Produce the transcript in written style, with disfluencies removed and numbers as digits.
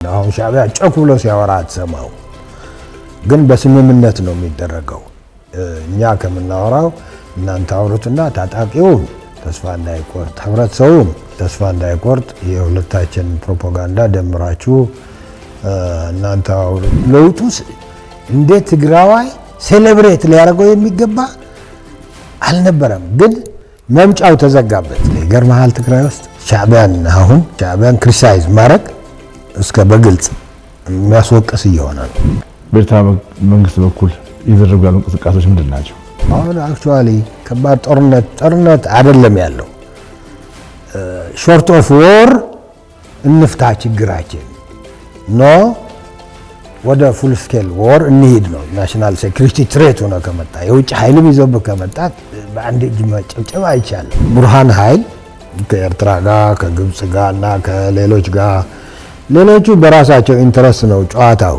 አሁን ሻዕቢያ ጮክ ብሎ ሲያወራ አትሰማው፣ ግን በስምምነት ነው የሚደረገው። እኛ ከምናወራው እናንተ አውሩትና ታጣቂውን ተስፋ እንዳይቆርጥ ህብረተሰቡም ተስፋ እንዳይቆርጥ የሁለታችን ፕሮፓጋንዳ ደምራችሁ እናንተ አውሩ። ለውጡስ እንዴት ትግራዋይ ሴሌብሬት ሊያደርገው የሚገባ አልነበረም፣ ግን መምጫው ተዘጋበት። ይገርምሃል ትግራይ ውስጥ ሻዕቢያን ክሪቲሳይዝ ማድረግ እስከ በግልጽ የሚያስወቅስ እየሆነ ነው። በኤርትራ መንግስት በኩል እየተደረጉ ያሉ እንቅስቃሴዎች ምንድን ናቸው? አሁን አክቹአሊ ከባድ ጦርነት አይደለም ያለው። ሾርት ኦፍ ዎር እንፍታ ችግራችን ኖ ወደ ፉል ስኬል ዎር እንሂድ ነው። ናሽናል ሴኩሪቲ ትሬት ሆነ ከመጣ የውጭ ኃይልም ይዞብህ ከመጣ በአንድ እጅ መጨብጨብ አይቻልም። ቡርሃን ኃይል ከኤርትራ ጋር ከግብጽ ጋር እና ከሌሎች ጋር ሌሎቹ በራሳቸው ኢንተረስት ነው ጨዋታው።